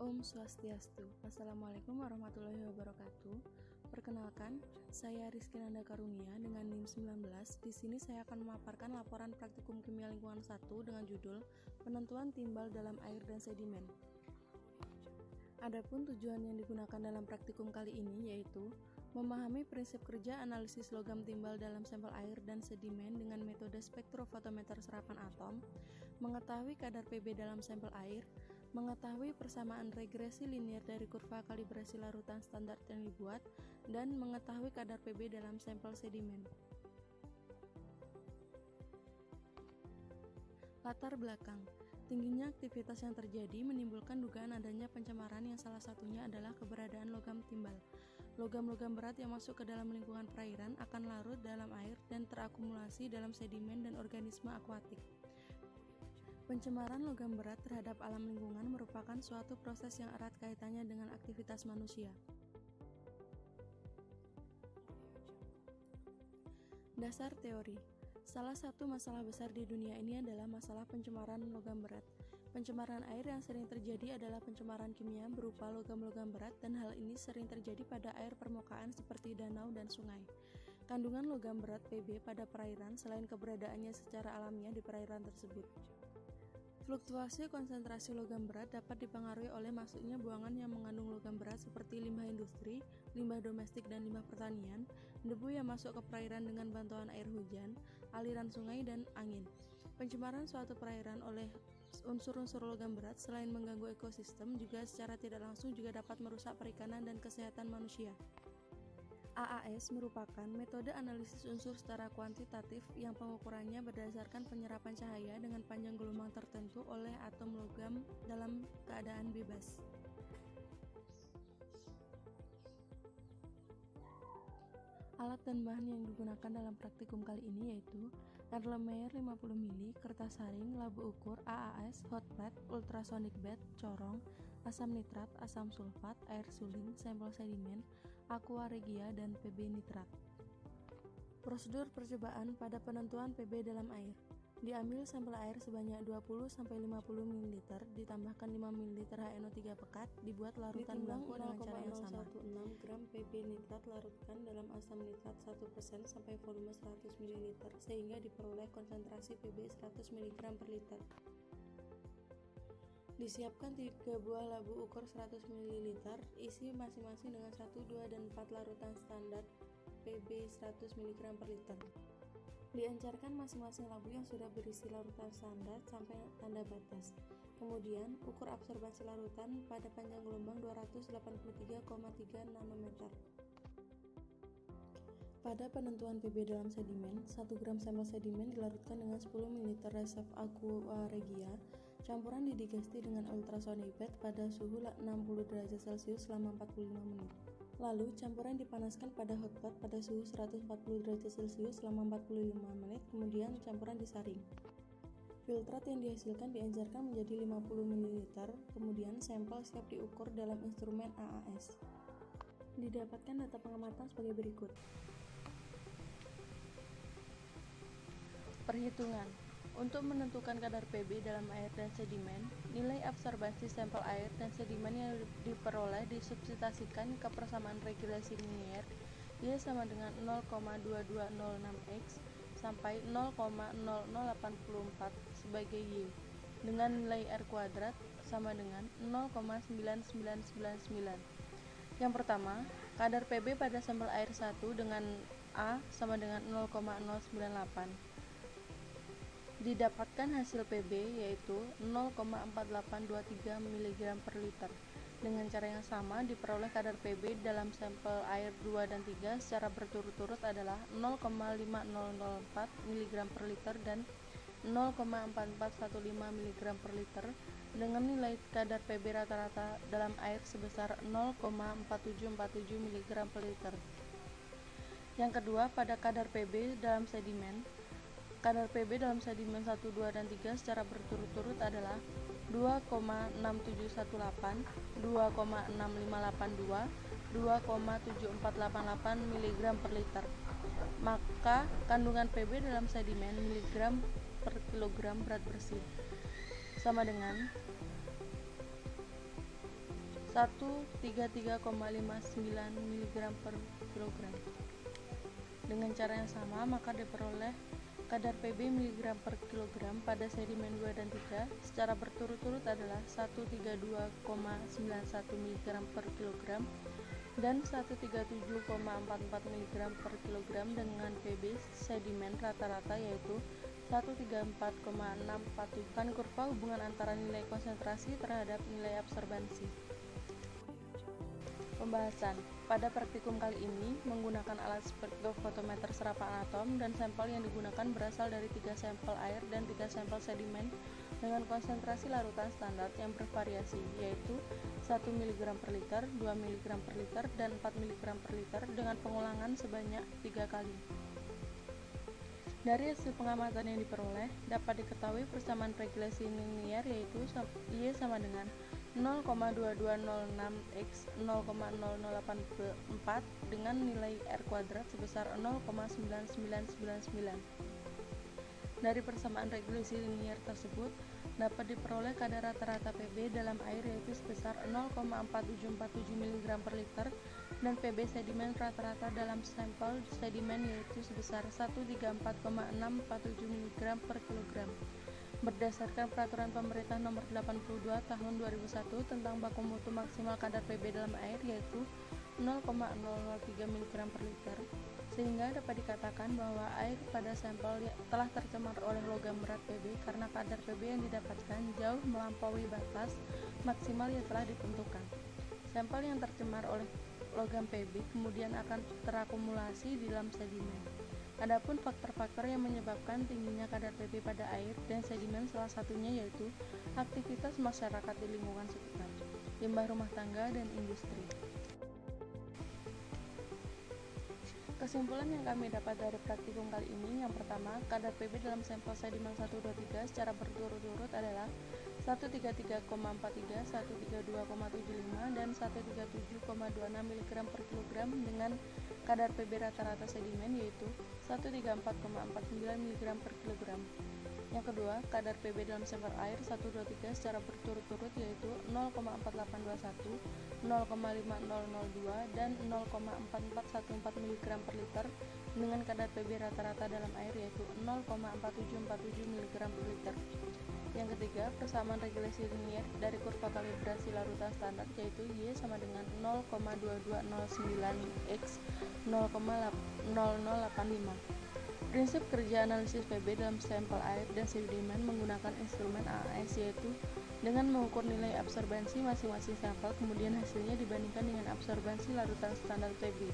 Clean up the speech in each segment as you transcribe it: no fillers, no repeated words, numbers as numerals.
Om Swastiastu. Assalamualaikum warahmatullahi wabarakatuh. Perkenalkan, saya Rizky Nanda Karunia dengan NIM 19. Di sini saya akan memaparkan laporan praktikum kimia lingkungan 1 dengan judul Penentuan timbal dalam air dan sedimen. Adapun tujuan yang digunakan dalam praktikum kali ini yaitu memahami prinsip kerja analisis logam timbal dalam sampel air dan sedimen dengan metode spektrofotometer serapan atom, mengetahui kadar Pb dalam sampel air, mengetahui persamaan regresi linier dari kurva kalibrasi larutan standar yang dibuat, dan mengetahui kadar Pb dalam sampel sedimen. Latar belakang. Tingginya aktivitas yang terjadi menimbulkan dugaan adanya pencemaran yang salah satunya adalah keberadaan logam timbal. Logam-logam berat yang masuk ke dalam lingkungan perairan akan larut dalam air dan terakumulasi dalam sedimen dan organisme akuatik. Pencemaran logam berat terhadap alam lingkungan merupakan suatu proses yang erat kaitannya dengan aktivitas manusia. Dasar teori. Salah satu masalah besar di dunia ini adalah masalah pencemaran logam berat. Pencemaran air yang sering terjadi adalah pencemaran kimia berupa logam-logam berat, dan hal ini sering terjadi pada air permukaan seperti danau dan sungai. Kandungan logam berat Pb pada perairan selain keberadaannya secara alamiah di perairan tersebut. Fluktuasi konsentrasi logam berat dapat dipengaruhi oleh masuknya buangan yang mengandung logam berat seperti limbah industri, limbah domestik dan limbah pertanian, debu yang masuk ke perairan dengan bantuan air hujan, aliran sungai, dan angin. Pencemaran suatu perairan oleh unsur-unsur logam berat selain mengganggu ekosistem juga secara tidak langsung juga dapat merusak perikanan dan kesehatan manusia. AAS merupakan metode analisis unsur secara kuantitatif yang pengukurannya berdasarkan penyerapan cahaya dengan panjang gelombang tertentu oleh atom logam dalam keadaan bebas. Alat dan bahan yang digunakan dalam praktikum kali ini yaitu Erlenmeyer 50 ml, kertas saring, labu ukur, AAS, hot plate, ultrasonic bed, corong, asam nitrat, asam sulfat, air suling, sampel sedimen, aqua regia, dan Pb nitrat. Prosedur percobaan pada penentuan Pb dalam air. Diambil sampel air sebanyak 20-50 ml, ditambahkan 5 ml HNO3 pekat, dibuat larutan blanko dengan cara yang sama. 0,016 gram Pb nitrat larutkan dalam asam nitrat 1% sampai volume 100 ml sehingga diperoleh konsentrasi Pb 100 mg per liter. Disiapkan 3 buah labu ukur 100 ml, isi masing-masing dengan 1, 2, dan 4 larutan standar Pb 100 mg per liter. Diencerkan masing-masing labu yang sudah berisi larutan standar sampai tanda batas. Kemudian, ukur absorbasi larutan pada panjang gelombang 283,3 nanometer. Pada penentuan Pb dalam sedimen, 1 gram sampel sedimen dilarutkan dengan 10 ml resep aqua regia. Campuran didigesti dengan ultrasonic bed pada suhu 60 derajat Celcius selama 45 menit. Lalu, campuran dipanaskan pada hotplate pada suhu 140 derajat Celcius selama 45 menit, kemudian campuran disaring. Filtrat yang dihasilkan diencerkan menjadi 50 ml, kemudian sampel siap diukur dalam instrumen AAS. Didapatkan data pengamatan sebagai berikut. Perhitungan. Untuk menentukan kadar Pb dalam air dan sedimen, nilai absorbasi sampel air dan sedimen yang diperoleh disubstitusikan ke persamaan regresi linier Y sama dengan 0,2206x sampai 0,0084 sebagai Y, dengan nilai R kuadrat sama dengan 0,9999. Yang pertama, kadar Pb pada sampel air 1 dengan A sama dengan 0,098. Didapatkan hasil Pb yaitu 0,4823 mg per liter. Dengan cara yang sama diperoleh kadar Pb dalam sampel air 2 dan 3 secara berturut-turut adalah 0,5004 mg per liter dan 0,4415 mg per liter, dengan nilai kadar Pb rata-rata dalam air sebesar 0,4747 mg per liter. Yang kedua, pada kadar Pb dalam sedimen. Kadar Pb dalam sedimen 1, 2, dan 3 secara berturut-turut adalah 2,6718, 2,6582, 2,7488 mg per liter. Maka kandungan Pb dalam sedimen miligram per kilogram berat bersih sama dengan 133,59 mg per kilogram. Dengan cara yang sama, maka diperoleh kadar Pb mg per kilogram pada sedimen 2 dan 3 secara berturut-turut adalah 132,91 mg per kilogram dan 137,44 mg per kilogram dengan Pb sedimen rata-rata yaitu 134,647. Kan kurva hubungan antara nilai konsentrasi terhadap nilai absorbansi. Pembahasan. Pada praktikum kali ini menggunakan alat spektrofotometer serapan atom dan sampel yang digunakan berasal dari 3 sampel air dan 3 sampel sedimen dengan konsentrasi larutan standar yang bervariasi yaitu 1 mg per liter, 2 mg per liter, dan 4 mg per liter dengan pengulangan sebanyak 3 kali. Dari hasil pengamatan yang diperoleh, dapat diketahui persamaan regulasi linier yaitu Y sama dengan 0,2206 x 0,0084 dengan nilai R kuadrat sebesar 0,9999. Dari persamaan regulasi linier tersebut, dapat diperoleh kadar rata-rata Pb dalam air yaitu sebesar 0,4747 mg per liter dan Pb sedimen rata-rata dalam sampel sedimen yaitu sebesar 134,647 mg per kilogram. Berdasarkan Peraturan Pemerintah Nomor 82 Tahun 2001 tentang baku mutu maksimal kadar Pb dalam air yaitu 0,003 mg per liter, sehingga dapat dikatakan bahwa air pada sampel telah tercemar oleh logam berat Pb karena kadar Pb yang didapatkan jauh melampaui batas maksimal yang telah ditentukan. Sampel yang tercemar oleh logam Pb kemudian akan terakumulasi di dalam sedimen. Adapun faktor-faktor yang menyebabkan tingginya kadar Pb pada air dan sedimen salah satunya yaitu aktivitas masyarakat di lingkungan sekitar, limbah rumah tangga, dan industri. Kesimpulan yang kami dapat dari praktikum kali ini, yang pertama, kadar Pb dalam sampel sedimen 1, 2, 3 secara berturut-turut adalah 133,43, 132,75, dan 137,26 mg per kilogram dengan kadar Pb rata-rata sedimen yaitu 134,49 mg per kilogram. Yang kedua, kadar Pb dalam sampel air 1, 2, 3 secara berturut-turut yaitu 0,4821, 0,5002, dan 0,4414 mg per liter dengan kadar Pb rata-rata dalam air yaitu 0,4747 mg per liter. Yang ketiga, persamaan regulasi linier dari kurva kalibrasi larutan standar yaitu Y sama dengan 0,2209 x 0,0085. Prinsip kerja analisis Pb dalam sampel air dan sedimen menggunakan instrumen AAS yaitu dengan mengukur nilai absorbansi masing-masing sampel kemudian hasilnya dibandingkan dengan absorbansi larutan standar Pb.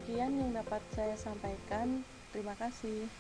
Sekian yang dapat saya sampaikan. Terima kasih.